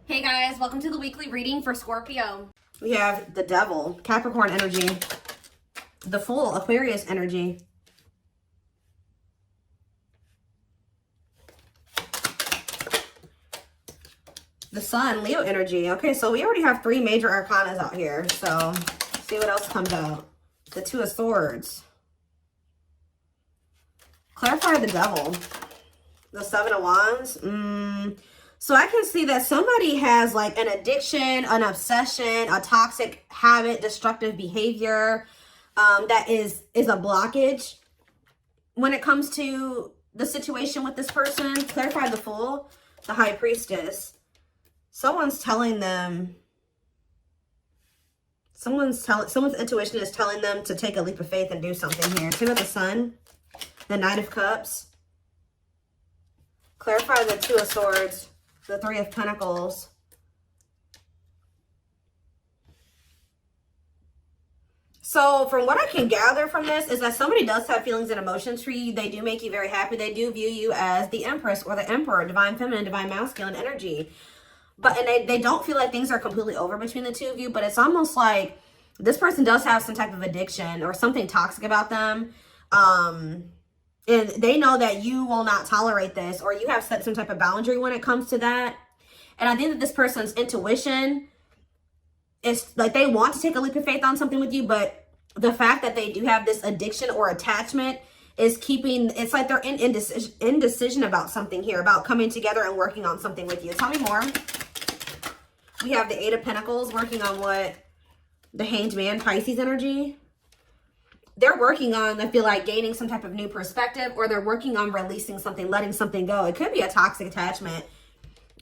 Hey guys, welcome to the weekly reading for Scorpio. We have the Devil, Capricorn energy, the Fool, Aquarius energy, the Sun, Leo energy. Okay, so we already have 3 major arcanas out here. So let's see what else comes out. The Two of Swords. Clarify the Devil. The Seven of Wands. So I can see that somebody has like an addiction, an obsession, a toxic habit, destructive behavior that is a blockage when it comes to the situation with this person. Clarify the Fool, the High Priestess. Someone's telling them, someone's intuition is telling them to take a leap of faith and do something here. Two of the Sun, the Knight of Cups. Clarify the Two of Swords, the Three of Pentacles. So from what I can gather from this is that somebody does have feelings and emotions for you. They do make you very happy. They do view you as the Empress or the Emperor, divine feminine, divine masculine energy. And they don't feel like things are completely over between the two of you, but it's almost like this person does have some type of addiction or something toxic about them. And they know that you will not tolerate this, or you have set some type of boundary when it comes to that. And I think that this person's intuition is like they want to take a leap of faith on something with you, but the fact that they do have this addiction or attachment is keeping, it's like they're in indecision about something here, about coming together and working on something with you. Tell me more. We have the Eight of Pentacles working on what? The Hanged Man, Pisces energy. They're working on, I feel like, gaining some type of new perspective, or they're working on releasing something, letting something go. It could be a toxic attachment.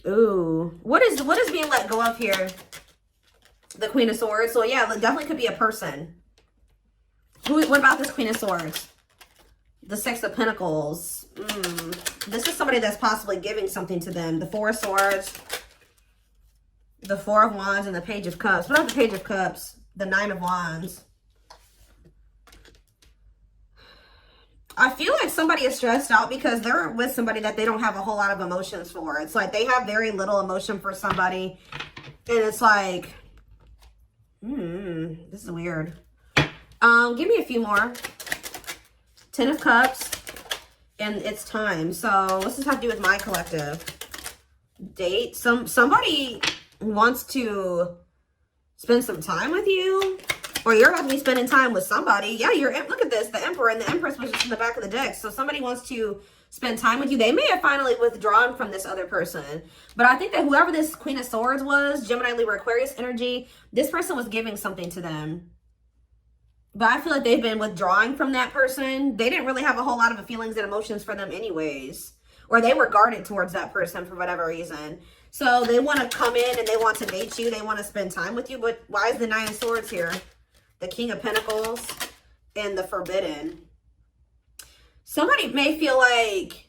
Ooh. What is being let go of here? The Queen of Swords. So yeah, it definitely could be a person. What about this Queen of Swords? The Six of Pentacles. This is somebody that's possibly giving something to them. The Four of Swords, the Four of Wands, and the Page of Cups. What about the Page of Cups? The Nine of Wands. I feel like somebody is stressed out because they're with somebody that they don't have a whole lot of emotions for. It's like they have very little emotion for somebody. And it's like, this is weird. Give me a few more. Ten of Cups. And it's time. So what's this have to do with my collective? Date. Somebody wants to spend some time with you. Or you're about to be spending time with somebody. Yeah, look at this. The Emperor and the Empress was just in the back of the deck. So somebody wants to spend time with you. They may have finally withdrawn from this other person. But I think that whoever this Queen of Swords was, Gemini, Libra, Aquarius energy, this person was giving something to them. But I feel like they've been withdrawing from that person. They didn't really have a whole lot of feelings and emotions for them anyways. Or they were guarded towards that person for whatever reason. So they want to come in and they want to date you. They want to spend time with you. But why is the Nine of Swords here? The King of Pentacles and the Forbidden. Somebody may feel like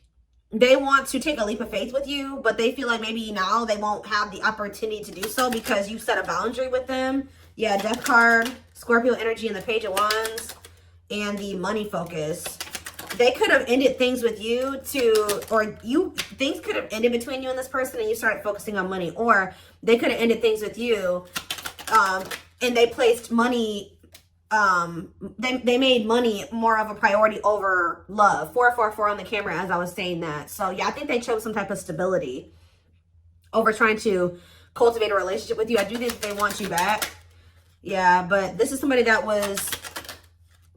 they want to take a leap of faith with you, but they feel like maybe now they won't have the opportunity to do so because you set a boundary with them. Yeah, Death card, Scorpio energy, and the Page of Wands, and the Money Focus. They could have ended things with you things could have ended between you and this person and you started focusing on money. Or they could have ended things with you and they placed money, they made money more of a priority over love. 444 on the camera as I was saying that. So yeah, I think they chose some type of stability over trying to cultivate a relationship with you. I do think they want you back. Yeah, but this is somebody that was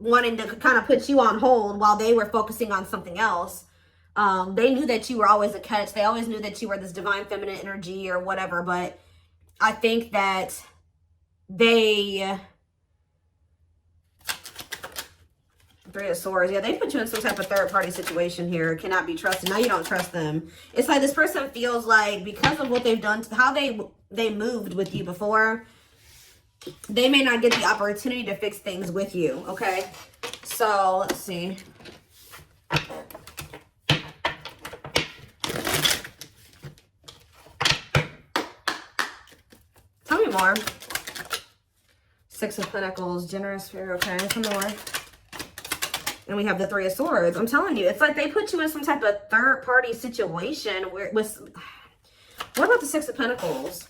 wanting to kind of put you on hold while they were focusing on something else. They knew that you were always a catch. They always knew that you were this divine feminine energy or whatever. But I think that they... Three of Swords. Yeah, they put you in some type of third-party situation here. Cannot be trusted. Now you don't trust them. It's like this person feels like because of what they've done, how they moved with you before, they may not get the opportunity to fix things with you, okay? So, let's see. Tell me more. Six of Pentacles, Generous Spirit, okay? Some more. And we have the Three of Swords. I'm telling you, it's like they put you in some type of third-party situation where What about the Six of Pentacles?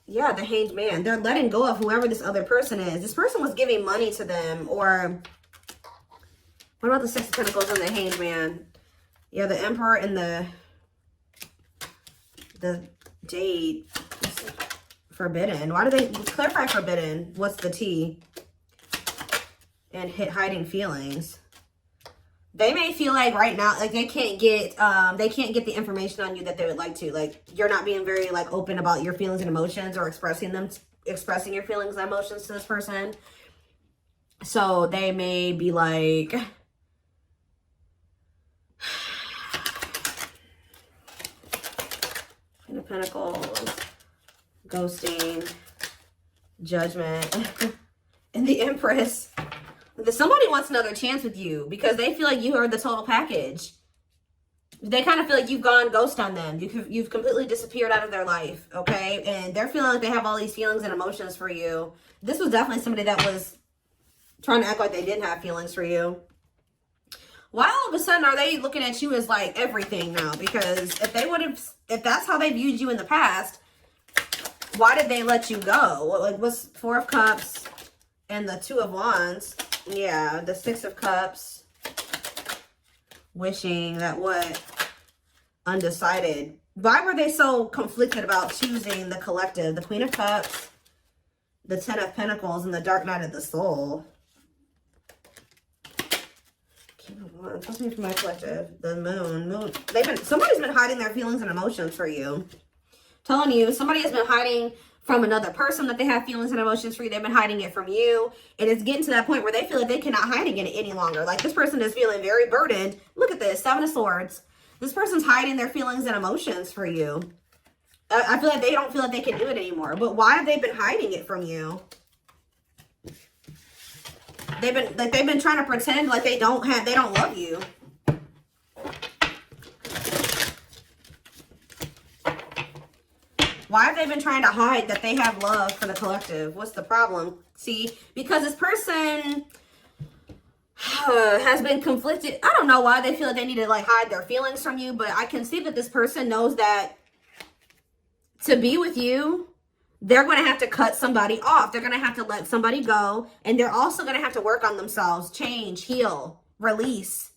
Yeah, the Hanged Man. They're letting go of whoever this other person is. This person was giving money to them, or what about the Six of Pentacles and the Hanged Man? Yeah, the Emperor and the Jade. Forbidden. Why do they clarify forbidden? What's the T? And hiding feelings. They may feel like right now, like they can't get the information on you that they would like to. Like you're not being very like open about your feelings and emotions, or expressing your feelings and emotions to this person. So they may be like, Queen of Pentacles, ghosting, Judgment, and the Empress. Somebody wants another chance with you because they feel like you are the total package. They kind of feel like you've gone ghost on them. You've completely disappeared out of their life, okay? And they're feeling like they have all these feelings and emotions for you. This was definitely somebody that was trying to act like they didn't have feelings for you. Why all of a sudden are they looking at you as like everything now? Because if that's how they viewed you in the past, why did they let you go? Like, what's Four of Cups and the Two of Wands? Yeah, the Six of Cups. Wishing that what? Undecided. Why were they so conflicted about choosing the collective? The Queen of Cups, the Ten of Pentacles, and the Dark Night of the Soul. King of Wands. What's me for my collective? The Moon. Somebody's been hiding their feelings and emotions for you. Telling you, somebody has been hiding from another person that they have feelings and emotions for you. They've been hiding it from you. And it's getting to that point where they feel like they cannot hide it any longer. Like this person is feeling very burdened. Look at this, Seven of Swords. This person's hiding their feelings and emotions for you. I feel like they don't feel like they can do it anymore. But why have they been hiding it from you? They've been trying to pretend like they don't love you. Why have they been trying to hide that they have love for the collective? What's the problem? See, because this person has been conflicted. I don't know why they feel like they need to like hide their feelings from you, but I can see that this person knows that to be with you, they're going to have to cut somebody off. They're going to have to let somebody go. And they're also going to have to work on themselves, change, heal, release.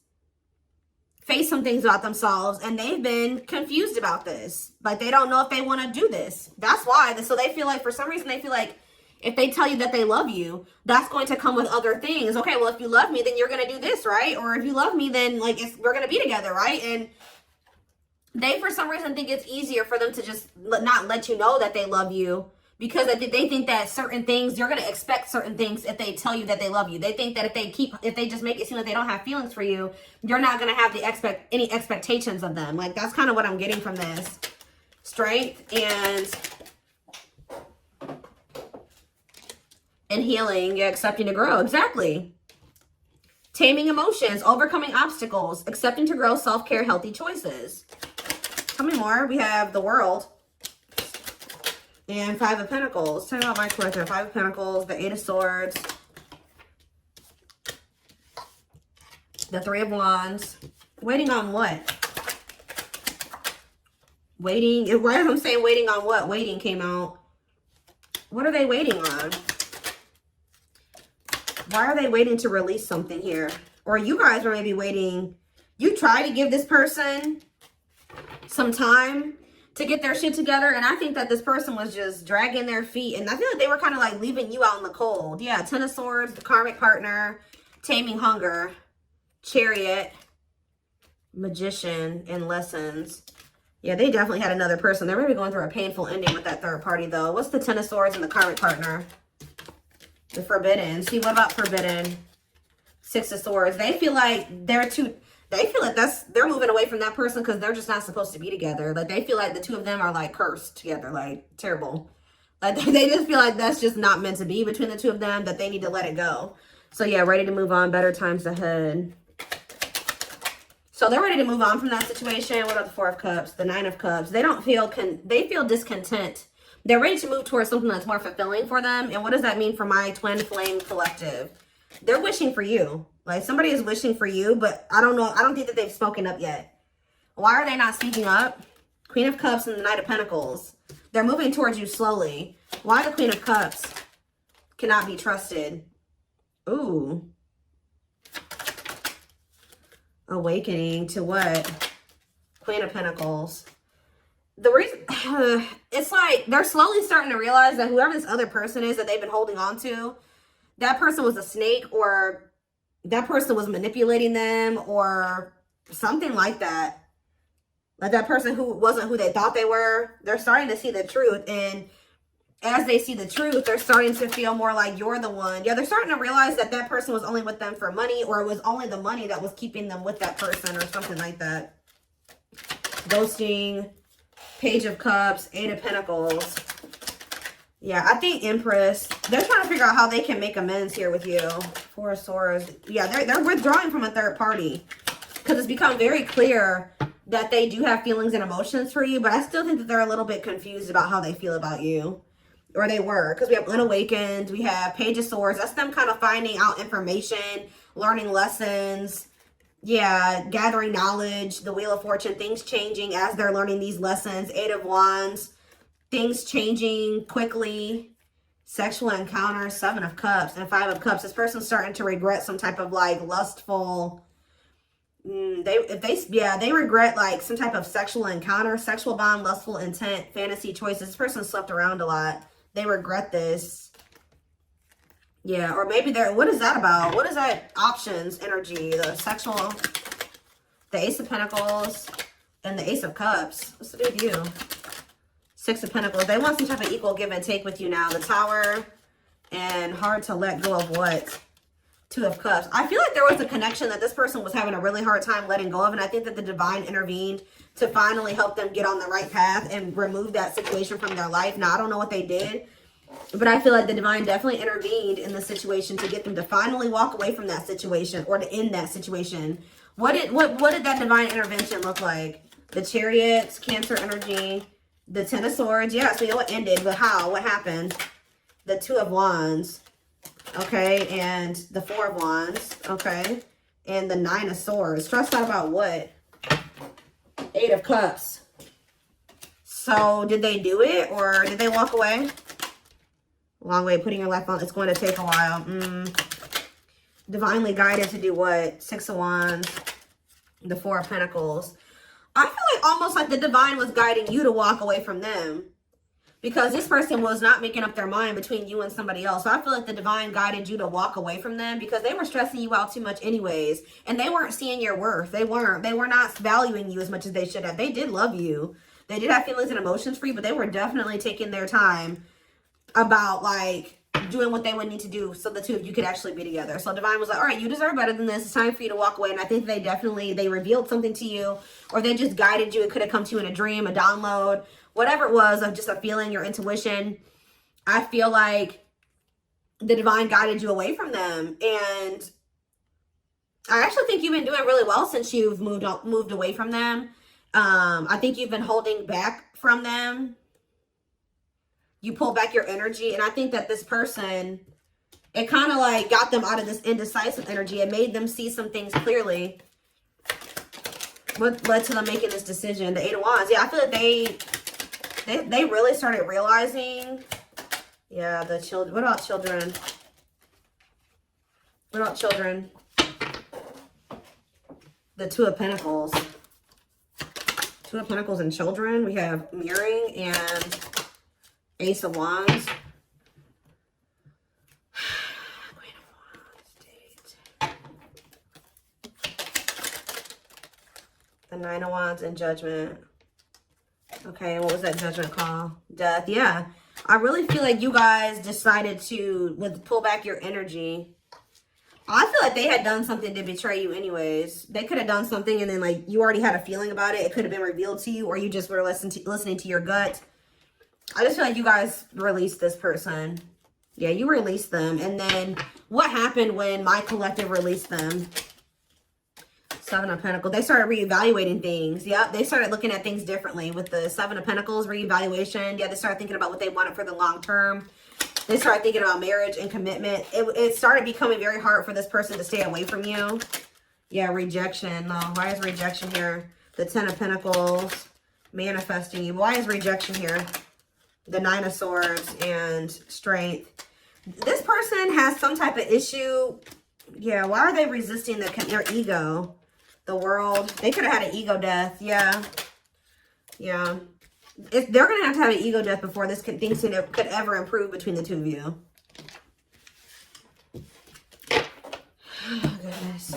Face some things about themselves, and they've been confused about this. Like they don't know if they want to do this. That's why. So they feel like for some reason they feel like if they tell you that they love you, that's going to come with other things. Okay, well if you love me, then you're going to do this, right? Or if you love me, then like we're going to be together, right? And they for some reason think it's easier for them to just not let you know that they love you, because they think that certain things, you're going to expect certain things if they tell you that they love you. They think that if they just make it seem like they don't have feelings for you, you're not going to have any expectations of them. Like, that's kind of what I'm getting from this. Strength and healing, yeah, accepting to grow. Exactly. Taming emotions, overcoming obstacles, accepting to grow, self-care, healthy choices. How many more? We have the World. And Five of Pentacles. Tell me about my collector. Five of Pentacles, the Eight of Swords, the Three of Wands. Waiting on what? Waiting. Right as I'm saying waiting on what? Waiting came out. What are they waiting on? Why are they waiting to release something here? Or you guys are maybe waiting. You try to give this person some time to get their shit together, and I think that this person was just dragging their feet, and I feel like they were kind of like leaving you out in the cold. Yeah, Ten of Swords, the Karmic Partner, Taming Hunger, Chariot, Magician, and Lessons. Yeah, they definitely had another person. They're maybe going through a painful ending with that third party, though. What's the Ten of Swords and the Karmic Partner? The Forbidden. See, what about Forbidden? Six of Swords. They feel like they're moving away from that person because they're just not supposed to be together. Like, they feel like the two of them are like cursed together, like terrible. Like, they just feel like that's just not meant to be between the two of them, that they need to let it go. So yeah, ready to move on, better times ahead. So they're ready to move on from that situation. What about the Four of Cups, the Nine of Cups? They feel discontent. They're ready to move towards something that's more fulfilling for them. And what does that mean for my twin flame collective? They're wishing for you. Like, somebody is wishing for you, but I don't know. I don't think that they've spoken up yet. Why are they not speaking up? Queen of Cups and the Knight of Pentacles. They're moving towards you slowly. Why the Queen of Cups cannot be trusted? Ooh. Awakening to what? Queen of Pentacles. The reason, it's like they're slowly starting to realize that whoever this other person is that they've been holding on to, that person was a snake, or that person was manipulating them, or something like that. Like that person who wasn't who they thought they were. They're starting to see the truth. And as they see the truth, they're starting to feel more like you're the one. Yeah, they're starting to realize that that person was only with them for money, or it was only the money that was keeping them with that person, or something like that. Ghosting, Page of Cups, Eight of Pentacles. Yeah, I think Empress, they're trying to figure out how they can make amends here with you. Four of Swords. Yeah, they're withdrawing from a third party. Because it's become very clear that they do have feelings and emotions for you, but I still think that they're a little bit confused about how they feel about you. Or they were, because we have Unawakened, we have Page of Swords. That's them kind of finding out information, learning lessons. Yeah, gathering knowledge, the Wheel of Fortune, things changing as they're learning these lessons. Eight of Wands, things changing quickly. Sexual encounter, Seven of Cups, and Five of Cups. This person's starting to regret some type of like lustful, they regret like some type of sexual encounter, sexual bond, lustful intent, fantasy choices. This person slept around a lot. They regret this. Yeah, or maybe they're, what is that about? What is that options energy? The sexual, the Ace of Pentacles, and the Ace of Cups. What's to do with you? Six of Pentacles. They want some type of equal give and take with you now. The Tower, and hard to let go of what? Two of Cups. I feel like there was a connection that this person was having a really hard time letting go of, and I think that the divine intervened to finally help them get on the right path and remove that situation from their life. Now, I don't know what they did, but I feel like the divine definitely intervened in the situation to get them to finally walk away from that situation, or to end that situation. What did that divine intervention look like? The Chariots, Cancer energy, the Ten of Swords. Yeah, so it ended, but how? What happened? The Two of Wands. Okay, and the Four of Wands. Okay, and the Nine of Swords. Stressed out about what? Eight of Cups. So did they do it, or did they walk away? Long way, putting your life on. It's going to take a while. Divinely guided to do what? Six of Wands. The Four of Pentacles. I feel like almost like the divine was guiding you to walk away from them. Because this person was not making up their mind between you and somebody else. So I feel like the divine guided you to walk away from them, because they were stressing you out too much anyways. And they weren't seeing your worth. They were not valuing you as much as they should have. They did love you. They did have feelings and emotions for you, but they were definitely taking their time about like doing what they would need to do so the two of you could actually be together. So divine was like, all right, you deserve better than this. It's time for you to walk away. And I think they revealed something to you, or they just guided you. It could have come to you in a dream, a download, whatever it was, of just a feeling, your intuition. I feel like the divine guided you away from them. And I actually think you've been doing really well since you've moved away from them. I think you've been holding back from them. You pull back your energy. And I think that this person, it kind of like got them out of this indecisive energy. It made them see some things clearly. What led to them making this decision? The Eight of Wands. Yeah, I feel like they really started realizing. Yeah, the children. What about children? What about children? The Two of Pentacles. Two of Pentacles and children. We have mirroring and Ace of Wands. Queen of Wands. The Nine of Wands and Judgment. Okay, what was that Judgment call? Death. Yeah. I really feel like you guys decided to pull back your energy. I feel like they had done something to betray you anyways. They could have done something and then like you already had a feeling about it. It could have been revealed to you, or you just were listening to your gut. I just feel like you guys released this person. Yeah, you released them. And then what happened when my collective released them? Seven of Pentacles. They started reevaluating things. Yep, they started looking at things differently with the Seven of Pentacles reevaluation. Yeah, they started thinking about what they wanted for the long term. They started thinking about marriage and commitment. It started becoming very hard for this person to stay away from you. Yeah, rejection. No, why is rejection here? The Ten of Pentacles. manifesting you. Why is rejection here? The Nine of Swords and Strength. This person has some type of issue. Yeah, why are they resisting their ego? The World. They could have had an ego death. Yeah. Yeah. They're going to have an ego death before things could ever improve between the two of you. Oh, goodness.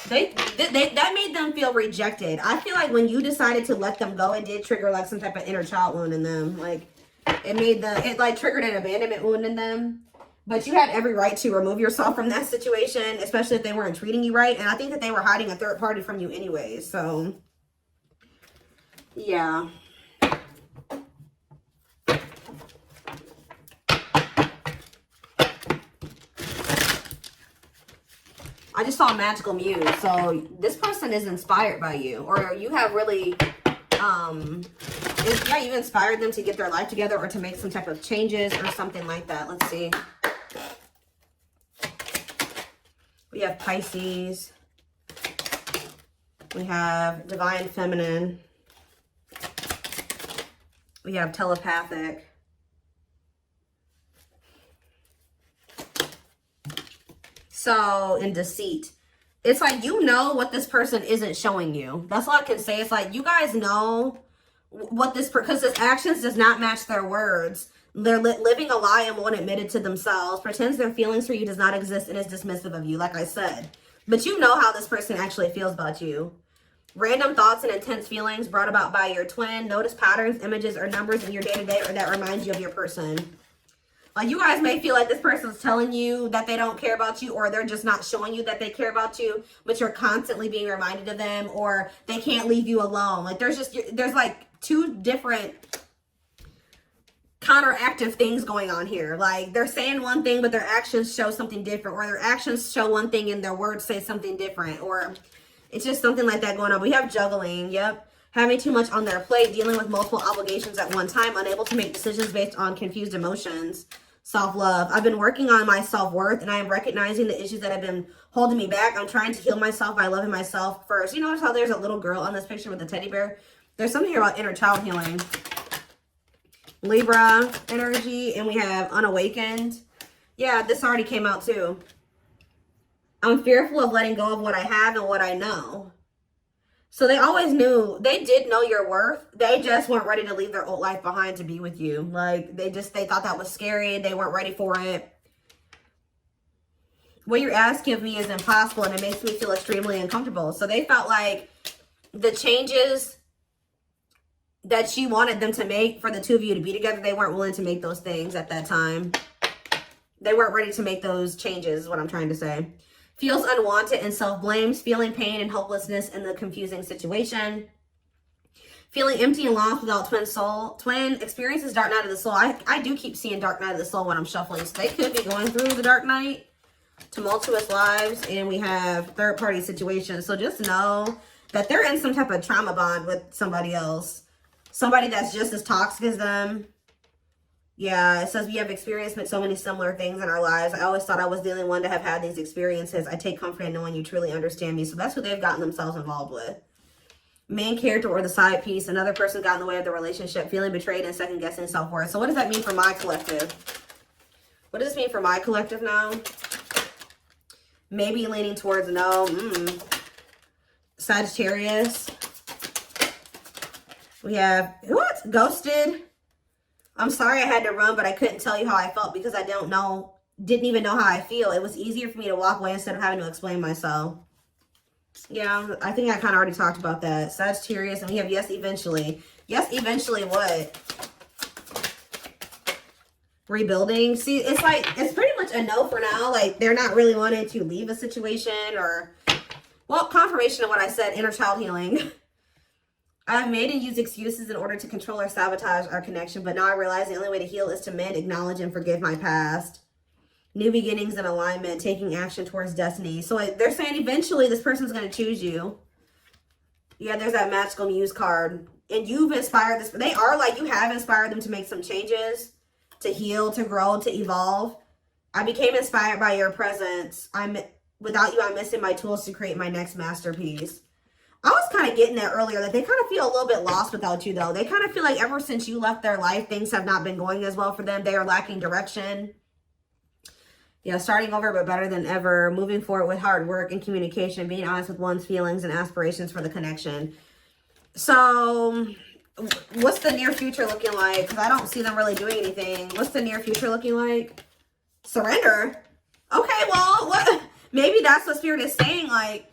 That made them feel rejected. I feel like when you decided to let them go, it did trigger like some type of inner child wound in them. Like it like triggered an abandonment wound in them. But you had every right to remove yourself from that situation, especially if they weren't treating you right. And I think that they were hiding a third party from you anyways. So, yeah. I just saw Magical Muse. So this person is inspired by you, or you have really, yeah, you inspired them to get their life together or to make some type of changes or something like that. Let's see. We have Pisces. We have Divine Feminine. We have Telepathic. So, in Deceit. It's like, you know what this person isn't showing you. That's all I can say. It's like, you guys know what this, because this actions does not match their words. They're living a lie and won't admit it to themselves. Pretends their feelings for you does not exist and is dismissive of you, like I said. But you know how this person actually feels about you. Random thoughts and intense feelings brought about by your twin. Notice patterns, images, or numbers in your day-to-day or that remind you of your person. Like, you guys may feel like this person's telling you that they don't care about you, or they're just not showing you that they care about you, but you're constantly being reminded of them, or they can't leave you alone. Like, there's like two different counteractive things going on here. Like, they're saying one thing, but their actions show something different, or their actions show one thing and their words say something different, or it's just something like that going on. We have juggling. Yep. Having too much on their plate, dealing with multiple obligations at one time, unable to make decisions based on confused emotions. Self-love. I've been working on my self-worth, and I am recognizing the issues that have been holding me back. I'm trying to heal myself by loving myself first. You notice how there's a little girl on this picture with a teddy bear? There's something here about inner child healing. Libra energy, and we have Unawakened. Yeah, this already came out too. I'm fearful of letting go of what I have and what I know. So they always knew, they did know your worth. They just weren't ready to leave their old life behind to be with you. Like, they thought that was scary. They weren't ready for it. What you're asking of me is impossible, and it makes me feel extremely uncomfortable. So they felt like the changes that you wanted them to make for the two of you to be together, they weren't willing to make those things at that time. They weren't ready to make those changes, is what I'm trying to say. Feels unwanted and self-blames, feeling pain and hopelessness in the confusing situation. Feeling empty and lost without twin soul. Twin experiences dark night of the soul. I do keep seeing dark night of the soul when I'm shuffling. So they could be going through the dark night. Tumultuous lives. And we have third party situations. So just know that they're in some type of trauma bond with somebody else. Somebody that's just as toxic as them. Yeah, it says we have experienced so many similar things in our lives. I always thought I was the only one to have had these experiences. I take comfort in knowing you truly understand me. So that's who they've gotten themselves involved with. Main character or the side piece. Another person got in the way of the relationship. Feeling betrayed and second guessing self-worth. So what does that mean for my collective? What does this mean for my collective now? Maybe leaning towards no. Sagittarius. We have, what? Ghosted. I'm sorry I had to run, but I couldn't tell you how I felt because I didn't even know how I feel. It was easier for me to walk away instead of having to explain myself. Yeah, I think I kind of already talked about that. Sagittarius, and we have yes, eventually. Yes, eventually what? Rebuilding. See, it's like, it's pretty much a no for now. Like, they're not really wanting to leave a situation or, well, confirmation of what I said, inner child healing. I've made and used excuses in order to control or sabotage our connection, but now I realize the only way to heal is to mend, acknowledge, and forgive my past. New beginnings and alignment, taking action towards destiny. So they're saying eventually this person's going to choose you. Yeah, there's that Magical Muse card. And you've inspired this. They are like, you have inspired them to make some changes, to heal, to grow, to evolve. I became inspired by your presence. Without you, I'm missing my tools to create my next masterpiece. I was kind of getting that earlier, that they kind of feel a little bit lost without you, though. They kind of feel like ever since you left their life, things have not been going as well for them. They are lacking direction. Yeah, starting over, but better than ever. Moving forward with hard work and communication. Being honest with one's feelings and aspirations for the connection. So, what's the near future looking like? Because I don't see them really doing anything. What's the near future looking like? Surrender? Okay, well, what? Maybe that's what Spirit is saying, like,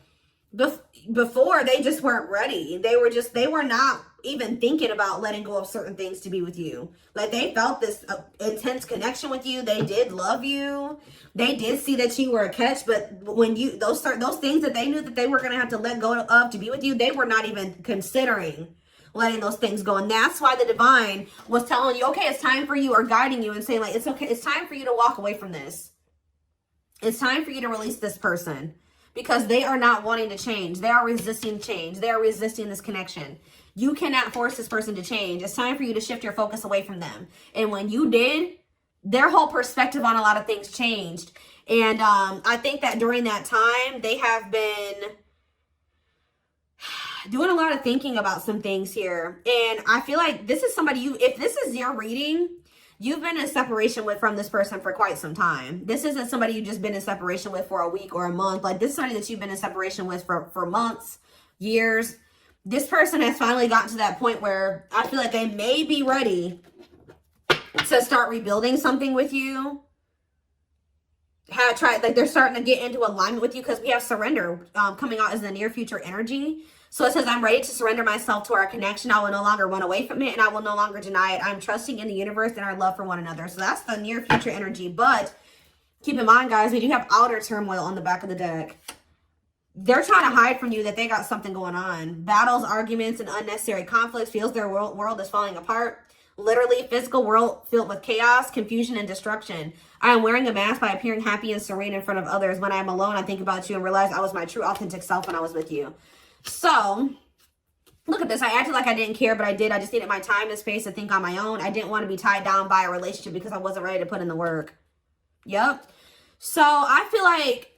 before they just weren't ready. They were not even thinking about letting go of certain things to be with you. Like, they felt this intense connection with you. They did love you. They did see that you were a catch, but when you, those things that they knew that they were going to have to let go of to be with you, they were not even considering letting those things go. And that's why the divine was telling you, okay, it's time for you, or guiding you and saying, like, it's okay. It's time for you to walk away from this. It's time for you to release this person. Because they are not wanting to change. They are resisting change. They are resisting this connection. You cannot force this person to change. It's time for you to shift your focus away from them. And when you did, their whole perspective on a lot of things changed. And I think that during that time, they have been doing a lot of thinking about some things here. And I feel like this is somebody if this is your reading, you've been in separation from this person for quite some time. This isn't somebody you've just been in separation with for a week or a month. Like, this is somebody that you've been in separation with for months, years. This person has finally gotten to that point where I feel like they may be ready to start rebuilding something with you. Like, they're starting to get into alignment with you, because we have surrender coming out as the near future energy. So it says, I'm ready to surrender myself to our connection. I will no longer run away from it, and I will no longer deny it. I'm trusting in the universe and our love for one another. So that's the near future energy. But keep in mind, guys, we do have outer turmoil on the back of the deck. They're trying to hide from you that they got something going on. Battles, arguments, and unnecessary conflicts. Feels their world is falling apart. Literally, physical world filled with chaos, confusion, and destruction. I am wearing a mask by appearing happy and serene in front of others. When I am alone, I think about you and realize I was my true, authentic self when I was with you. So, look at this. I acted like I didn't care, but I did. I just needed my time and space to think on my own. I didn't want to be tied down by a relationship because I wasn't ready to put in the work. Yep. So, I feel like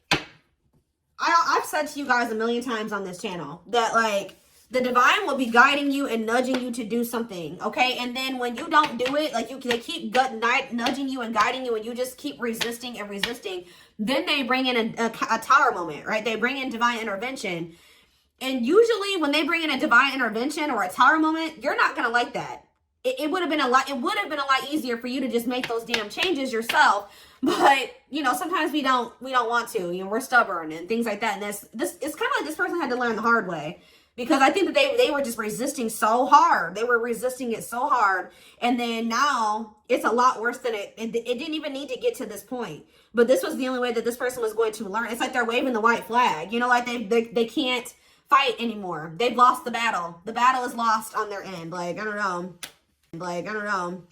I've said to you guys a million times on this channel that, like, the divine will be guiding you and nudging you to do something, okay? And then when you don't do it, like, they keep nudging you and guiding you, and you just keep resisting and resisting, then they bring in a tower moment, right? They bring in divine intervention. And usually when they bring in a divine intervention or a tower moment, you're not going to like that. It would have been a lot easier for you to just make those damn changes yourself. But, you know, sometimes we don't want to. You know, we're stubborn and things like that. And it's kind of like this person had to learn the hard way. Because I think that they were just resisting so hard. They were resisting it so hard. And then now it's a lot worse than it didn't even need to get to this point. But this was the only way that this person was going to learn. It's like they're waving the white flag. You know, like they can't fight anymore. They've lost the battle. The battle is lost on their end. Like, I don't know.